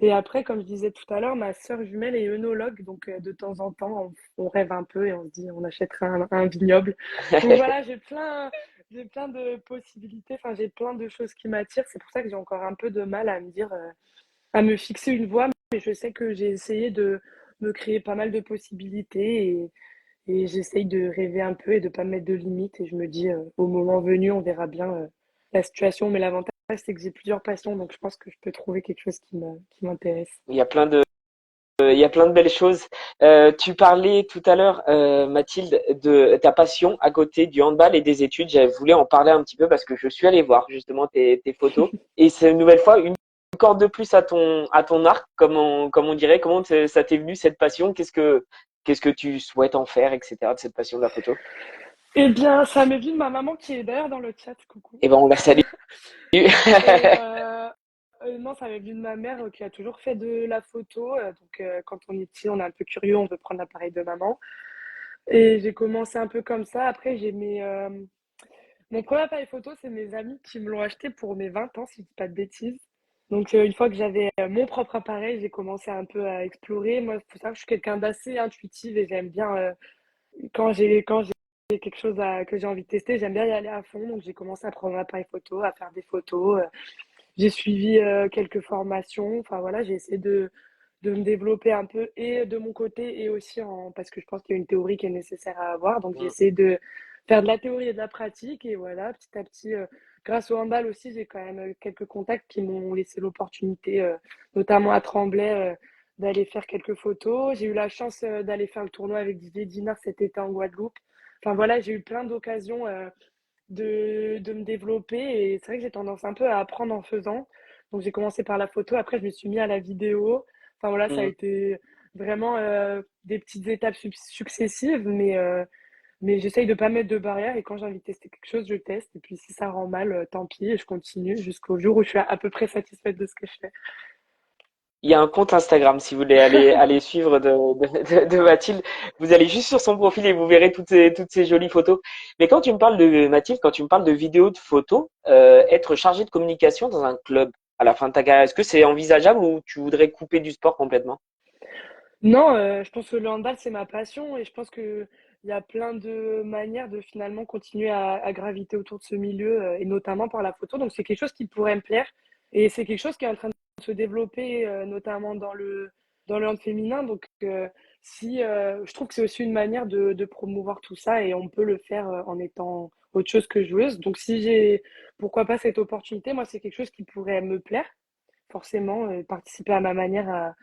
Et après, comme je disais tout à l'heure, ma sœur jumelle est œnologue, donc de temps en temps, on rêve un peu et on se dit on achèterait un vignoble. Donc voilà, j'ai plein de possibilités, enfin j'ai plein de choses qui m'attirent. C'est pour ça que j'ai encore un peu de mal à me dire, à me fixer une voie, mais je sais que j'ai essayé de me créer pas mal de possibilités et j'essaye de rêver un peu et de pas me mettre de limites. Et je me dis, au moment venu, on verra bien la situation. Mais l'avantage, c'est que j'ai plusieurs passions, donc je pense que je peux trouver quelque chose qui m'intéresse. Il y a plein de Il y a plein de belles choses. Tu parlais tout à l'heure, Mathilde, de ta passion à côté du handball et des études. J'avais voulu en parler un petit peu parce que je suis allé voir justement tes photos. Et c'est une nouvelle fois une corde de plus à ton arc, comme on dirait. Comment ça t'est venu cette passion? Qu'est-ce que tu souhaites en faire, etc. de cette passion de la photo? Eh bien, ça m'est venu de ma maman qui est d'ailleurs dans le chat, coucou. Eh ben, on la salue. Et non, ça m'est venu de ma mère qui a toujours fait de la photo. Donc, quand on est petit, on est un peu curieux, on veut prendre l'appareil de maman. Et j'ai commencé un peu comme ça. Après, mon premier appareil photo, c'est mes amis qui me l'ont acheté pour mes 20 ans, si je dis pas de bêtises. Donc, une fois que j'avais mon propre appareil, j'ai commencé un peu à explorer. Moi, il faut savoir que je suis quelqu'un d'assez intuitif et j'aime bien, quand j'ai quelque chose que j'ai envie de tester, j'aime bien y aller à fond. Donc, j'ai commencé à prendre un appareil photo, à faire des photos. J'ai suivi quelques formations. Enfin, voilà, j'ai essayé de me développer un peu et de mon côté et aussi parce que je pense qu'il y a une théorie qui est nécessaire à avoir. Donc, j'ai essayé de faire de la théorie et de la pratique. Et voilà, petit à petit, grâce au handball aussi, j'ai quand même quelques contacts qui m'ont laissé l'opportunité, notamment à Tremblay, d'aller faire quelques photos. J'ai eu la chance d'aller faire le tournoi avec Didier Dinard cet été en Guadeloupe. Enfin, voilà, j'ai eu plein d'occasions de me développer. Et c'est vrai que j'ai tendance un peu à apprendre en faisant. Donc, j'ai commencé par la photo. Après, je me suis mis à la vidéo. Enfin, voilà, ça a été vraiment des petites étapes successives, mais j'essaye de pas mettre de barrière et quand j'ai envie de tester quelque chose, je teste. Et puis si ça rend mal, tant pis, et je continue jusqu'au jour où je suis à peu près satisfaite de ce que je fais. Il y a un compte Instagram, si vous voulez aller suivre de Mathilde. Vous allez juste sur son profil et vous verrez toutes ces jolies photos. Mais quand tu me parles de Mathilde, quand tu me parles de vidéos, de photos, être chargé de communication dans un club à la fin de ta carrière, est-ce que c'est envisageable ou tu voudrais couper du sport complètement? Non, je pense que le handball, c'est ma passion et je pense qu'il y a plein de manières de finalement continuer à graviter autour de ce milieu et notamment par la photo. Donc, c'est quelque chose qui pourrait me plaire et c'est quelque chose qui est en train de se développer, notamment dans le hand féminin. Donc, si, je trouve que c'est aussi une manière de promouvoir tout ça et on peut le faire en étant autre chose que joueuse. Donc, si j'ai, pourquoi pas cette opportunité, moi, c'est quelque chose qui pourrait me plaire forcément, participer à ma manière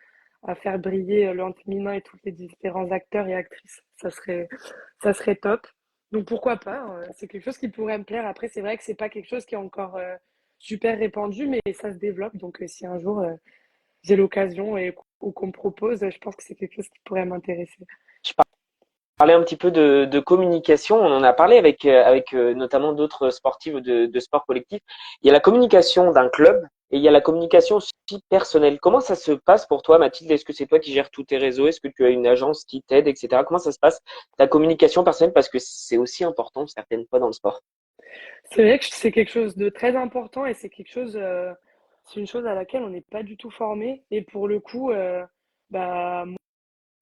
à faire briller le hand féminin et tous les différents acteurs et actrices. Ça serait top. Donc pourquoi pas, c'est quelque chose qui pourrait me plaire. Après, c'est vrai que c'est pas quelque chose qui est encore super répandu, mais ça se développe. Donc si un jour j'ai l'occasion ou qu'on me propose, je pense que c'est quelque chose qui pourrait m'intéresser. Je parlais un petit peu de communication. On en a parlé avec notamment d'autres sportifs de sport collectif. Il y a la communication d'un club et il y a la communication aussi personnelle. Comment ça se passe pour toi, Mathilde? Est-ce que c'est toi qui gères tous tes réseaux? Est-ce que tu as une agence qui t'aide, etc. Comment ça se passe, ta communication personnelle? Parce que c'est aussi important certaines fois dans le sport. C'est vrai que c'est quelque chose de très important et c'est une chose à laquelle on n'est pas du tout formé. Et pour le coup, bah,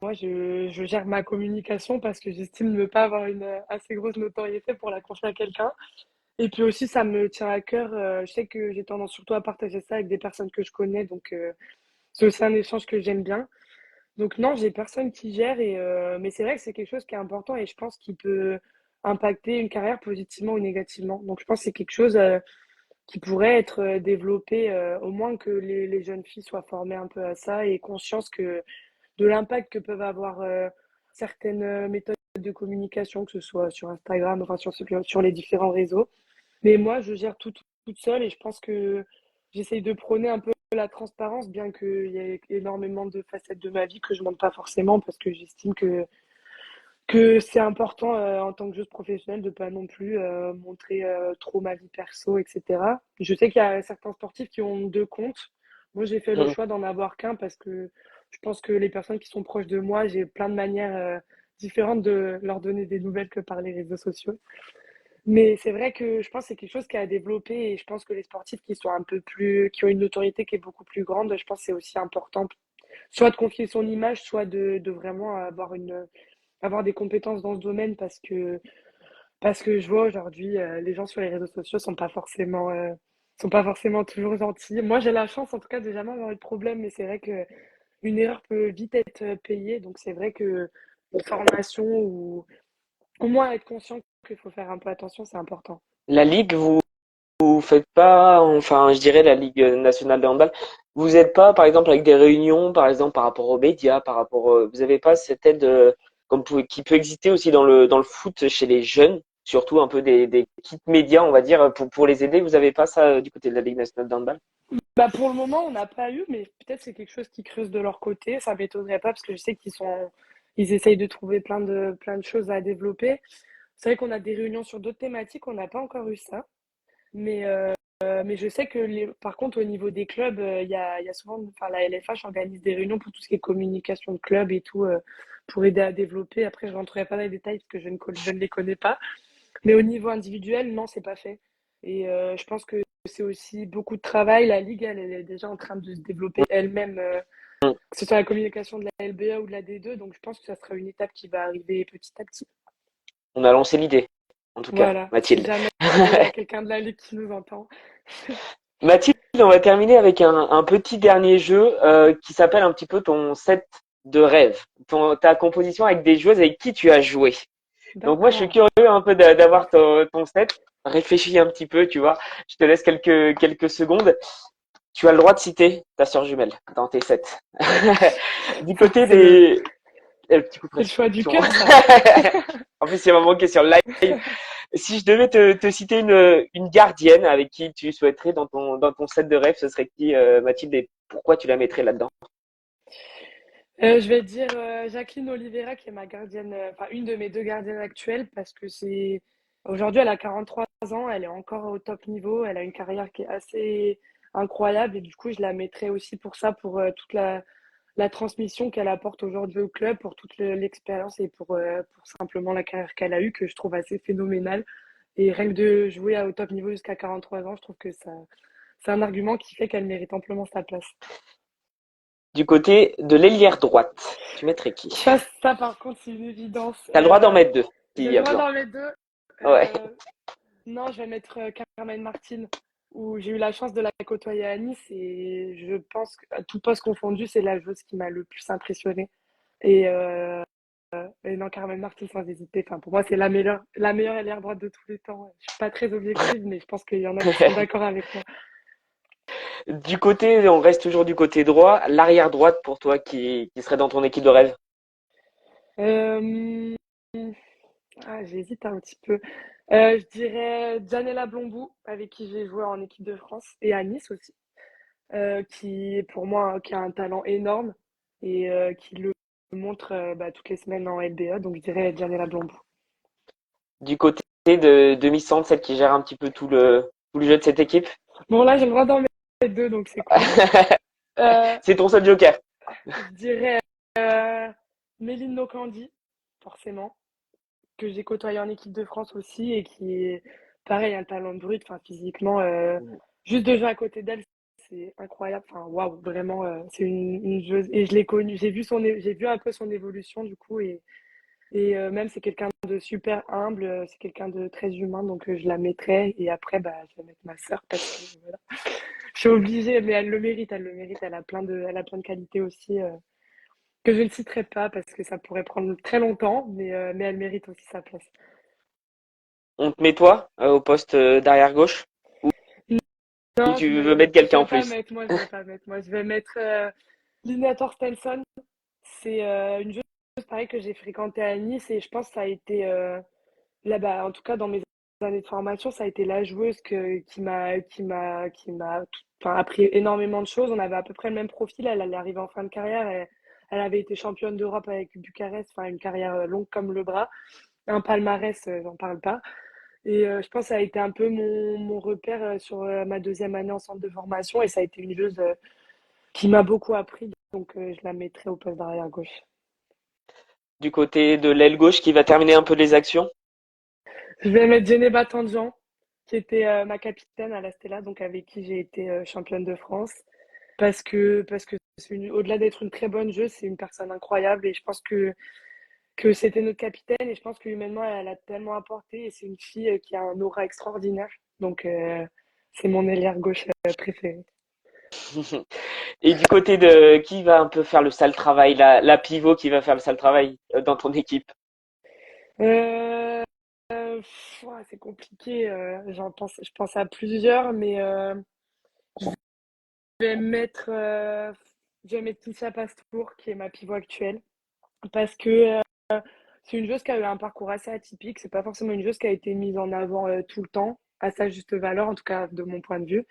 moi, je gère ma communication parce que j'estime ne pas avoir une assez grosse notoriété pour la confier à quelqu'un. Et puis aussi, ça me tient à cœur. Je sais que j'ai tendance surtout à partager ça avec des personnes que je connais, donc c'est aussi un échange que j'aime bien. Donc non, j'ai personne qui gère, mais c'est vrai que c'est quelque chose qui est important et je pense qu'il peut impacter une carrière positivement ou négativement. Donc je pense que c'est quelque chose qui pourrait être développé, au moins que les jeunes filles soient formées un peu à ça et conscience de l'impact que peuvent avoir certaines méthodes de communication, que ce soit sur Instagram, enfin sur les différents réseaux. Mais moi, je gère tout toute seule et je pense que j'essaye de prôner un peu la transparence, bien qu'il y ait énormément de facettes de ma vie que je montre pas forcément parce que j'estime que c'est important en tant que joueuse professionnelle de pas non plus montrer trop ma vie perso, etc. Je sais qu'il y a certains sportifs qui ont deux comptes. Moi, j'ai fait le choix d'en avoir qu'un parce que je pense que les personnes qui sont proches de moi, j'ai plein de manières différentes de leur donner des nouvelles que par les réseaux sociaux. Mais c'est vrai que je pense que c'est quelque chose qui a développé et je pense que les sportifs qui sont un peu plus, qui ont une notoriété qui est beaucoup plus grande, je pense que c'est aussi important, soit de confier son image, soit de vraiment avoir des compétences dans ce domaine parce que je vois aujourd'hui, les gens sur les réseaux sociaux sont pas forcément toujours gentils. Moi, j'ai la chance, en tout cas, de jamais avoir eu de problème, mais c'est vrai que une erreur peut vite être payée. Donc, c'est vrai que une formation ou au moins être conscient qu'il faut faire un peu attention, c'est important. La ligue, vous faites pas, enfin, je dirais la Ligue nationale de handball, vous êtes pas, par exemple, avec des réunions, par exemple, par rapport aux médias, vous avez pas cette aide qui peut exister aussi dans le foot chez les jeunes, surtout un peu des kits médias, on va dire, pour les aider. Vous avez pas ça du côté de la Ligue nationale de handball? Bah pour le moment, on n'a pas eu, mais peut-être c'est quelque chose qui creuse de leur côté. Ça m'étonnerait pas parce que je sais ils essayent de trouver plein de choses à développer. C'est vrai qu'on a des réunions sur d'autres thématiques, on n'a pas encore eu ça. Mais je sais que par contre, au niveau des clubs, il y a souvent, enfin, la LFH organise des réunions pour tout ce qui est communication de club et tout, pour aider à développer. Après, je rentrerai pas dans les détails parce que je ne les connais pas. Mais au niveau individuel, non, c'est pas fait. Et je pense que c'est aussi beaucoup de travail. La Ligue, elle est déjà en train de se développer elle-même, que ce soit la communication de la LBA ou de la D2. Donc je pense que ça sera une étape qui va arriver petit à petit. On a lancé l'idée, en tout cas, Voilà, si Mathilde. jamais il y a quelqu'un de la Ligue qui nous entend. Mathilde, on va terminer avec un petit dernier jeu qui s'appelle un petit peu ton set de rêve, ta composition avec des joueuses avec qui tu as joué. Donc moi, je suis D'accord. curieux un peu d'avoir ton set. Réfléchis un petit peu, tu vois. Je te laisse quelques secondes. Tu as le droit de citer ta sœur jumelle dans tes sets. Du C'est côté c'est le, petit coup de c'est le choix du pression. cœur, ça. En plus, il y a vraiment qui est sur live. Si je devais te citer une gardienne avec qui tu souhaiterais dans ton set de rêve, ce serait qui, Mathilde, et pourquoi tu la mettrais là-dedans? Je vais dire Jacqueline Oliveira, qui est ma gardienne, enfin une de mes deux gardiennes actuelles, parce que c'est aujourd'hui elle a 43 ans, elle est encore au top niveau, elle a une carrière qui est assez incroyable et du coup je la mettrais aussi pour ça, pour toute la transmission qu'elle apporte aujourd'hui au club, pour toute l'expérience et pour simplement la carrière qu'elle a eue, que je trouve assez phénoménale. Et rien que de jouer au top niveau jusqu'à 43 ans, je trouve que ça, c'est un argument qui fait qu'elle mérite amplement sa place. Du côté de l'ailière droite, tu mettrais qui? Ça, par contre, c'est une évidence. T'as le droit d'en mettre deux, s'il J'ai y le a droit besoin. d'en mettre deux. Ouais. Euh, non, je vais mettre Carmen Martin, où j'ai eu la chance de la côtoyer à Nice et je pense qu'à tout poste confondu, c'est la joueuse qui m'a le plus impressionnée. Et, et non, Carmen Martin, sans hésiter. Enfin, pour moi, c'est la meilleure ailière droite de tous les temps. Je suis pas très objective, mais je pense qu'il y en a qui seront d'accord avec moi. Du côté, on reste toujours du côté droit. L'arrière droite pour toi qui serait dans ton équipe de rêve. Euh, J'hésite un petit peu. Je dirais Janela Blombou, avec qui j'ai joué en équipe de France et à Nice aussi, qui pour moi qui a un talent énorme et qui le montre toutes les semaines en LDA. Donc je dirais Janela Blombou. Du côté de Miss Sand, celle qui gère un petit peu tout le jeu de cette équipe. Bon là j'ai le droit d'en mettre deux, donc c'est cool. Euh, C'est ton seul joker. je dirais Méline Nokandi, forcément, que j'ai côtoyé en équipe de France aussi et qui est pareil, un talent brut, enfin physiquement, juste de jouer à côté d'elle, c'est incroyable. Enfin, waouh, vraiment, c'est une joueuse. Et je l'ai connue, j'ai vu un peu son évolution du coup, et même c'est quelqu'un de super humble, c'est quelqu'un de très humain, donc je la mettrai. Et après, bah, je vais mettre ma sœur parce que voilà, je suis obligée, mais elle le mérite, elle le mérite, elle a plein de qualités aussi. Que je ne citerai pas parce que ça pourrait prendre très longtemps, mais elle mérite aussi sa place. On te met toi au poste d'arrière gauche ou Non, tu veux mettre je quelqu'un en vais pas plus? mettre, moi je vais pas mettre, moi je vais mettre Lina Thorstensson. C'est une joueuse pareil que j'ai fréquentée à Nice et je pense que ça a été là-bas, en tout cas dans mes années de formation, ça a été la joueuse qui m'a enfin, appris énormément de choses. On avait à peu près le même profil, elle allait arriver en fin de carrière et elle avait été championne d'Europe avec Bucarest, enfin une carrière longue comme le bras, un palmarès, j'en parle pas. Et je pense que ça a été un peu mon repère sur ma deuxième année en centre de formation. Et ça a été une joueuse qui m'a beaucoup appris. Donc je la mettrai au poste d'arrière gauche. Du côté de l'aile gauche qui va terminer un peu les actions. Je vais mettre Djeneba Tandian, qui était ma capitaine à la Stella, donc avec qui j'ai été championne de France. Parce que au-delà d'être une très bonne joueuse, c'est une personne incroyable. Et je pense que c'était notre capitaine. Et je pense que humainement, elle a tellement apporté. Et c'est une fille qui a un aura extraordinaire. Donc c'est mon ailière gauche préférée. Et du côté de qui va un peu faire le sale travail, la pivot qui va faire le sale travail dans ton équipe. Euh, ouah, c'est compliqué. Je pense à plusieurs, mais je vais mettre, euh, je vais mettre Tisha Pastour, qui est ma pivot actuelle, parce que c'est une joueuse qui a eu un parcours assez atypique. C'est pas forcément une joueuse qui a été mise en avant tout le temps, à sa juste valeur, en tout cas de mon point de vue.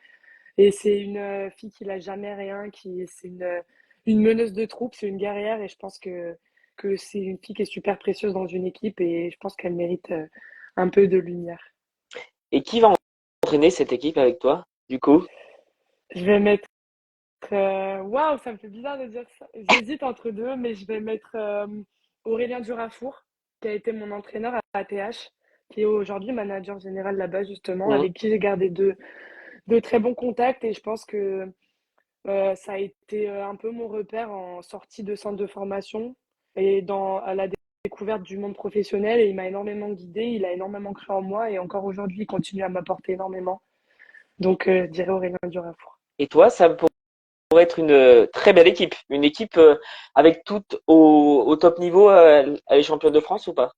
Et c'est une fille qui l'a jamais rien, c'est une meneuse de troupe, c'est une guerrière, et je pense que c'est une fille qui est super précieuse dans une équipe, et je pense qu'elle mérite un peu de lumière. Et qui va entraîner cette équipe avec toi, du coup? Je vais mettre, waouh, ça me fait bizarre de dire ça. J'hésite entre deux, mais je vais mettre Aurélien Durafour, qui a été mon entraîneur à ATH, qui est aujourd'hui manager général là-bas, justement, Mhm. avec qui j'ai gardé de très bons contacts, et je pense que ça a été un peu mon repère en sortie de centre de formation et à la découverte du monde professionnel. Et il m'a énormément guidé, il a énormément cru en moi et encore aujourd'hui, il continue à m'apporter énormément. Donc, je dirais Aurélien Durafour. Et toi, ça pourrait être une très belle équipe. Une équipe avec toutes au top niveau. Elle est championne de France ou pas?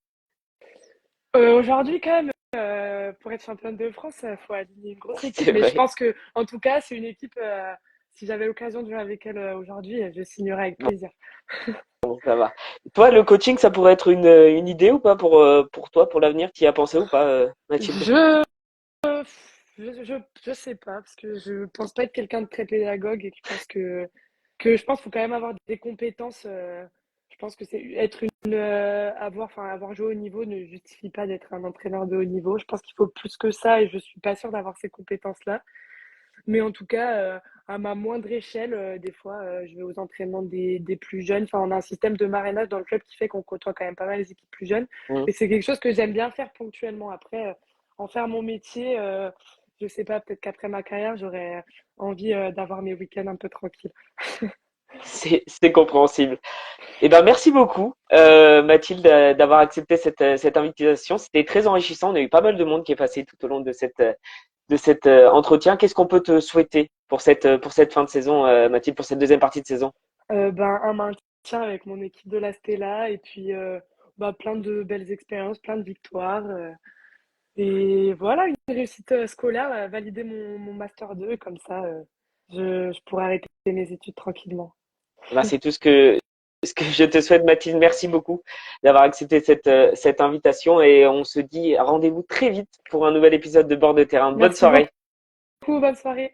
Aujourd'hui, quand même, pour être championne de France, il faut aligner une grosse équipe. C'est Mais je vrai. pense que, en tout cas, c'est une équipe. Si j'avais l'occasion de jouer avec elle aujourd'hui, je signerais avec plaisir. Bon, ça va. Toi, le coaching, ça pourrait être une idée ou pas pour toi, pour l'avenir? Tu y as pensé ou pas, Mathilde? Je je sais pas, parce que je pense pas être quelqu'un de très pédagogue et je pense qu'il faut quand même avoir des compétences. Je pense que c'est être avoir joué au haut niveau ne justifie pas d'être un entraîneur de haut niveau. Je pense qu'il faut plus que ça et je suis pas sûre d'avoir ces compétences-là. Mais en tout cas, à ma moindre échelle, des fois, je vais aux entraînements des plus jeunes. Enfin, on a un système de marrainage dans le club qui fait qu'on côtoie quand même pas mal les équipes plus jeunes. Mhm. Et c'est quelque chose que j'aime bien faire ponctuellement. Après, en faire mon métier, je sais pas, peut-être qu'après ma carrière, j'aurais envie d'avoir mes week-ends un peu tranquilles. C'est compréhensible. Eh ben, merci beaucoup, Mathilde, d'avoir accepté cette invitation. C'était très enrichissant. On a eu pas mal de monde qui est passé tout au long de cet entretien. Qu'est-ce qu'on peut te souhaiter pour cette fin de saison, Mathilde, pour cette deuxième partie de saison? Ben, un maintien avec mon équipe de la Stella et puis bah, plein de belles expériences, plein de victoires. Et voilà, une réussite scolaire, valider mon Master 2, comme ça je pourrais arrêter mes études tranquillement. Ben, c'est tout ce que je te souhaite, Mathilde. Merci beaucoup d'avoir accepté cette invitation et on se dit rendez-vous très vite pour un nouvel épisode de Bord de terrain. Bonne Merci soirée. beaucoup, bonne soirée.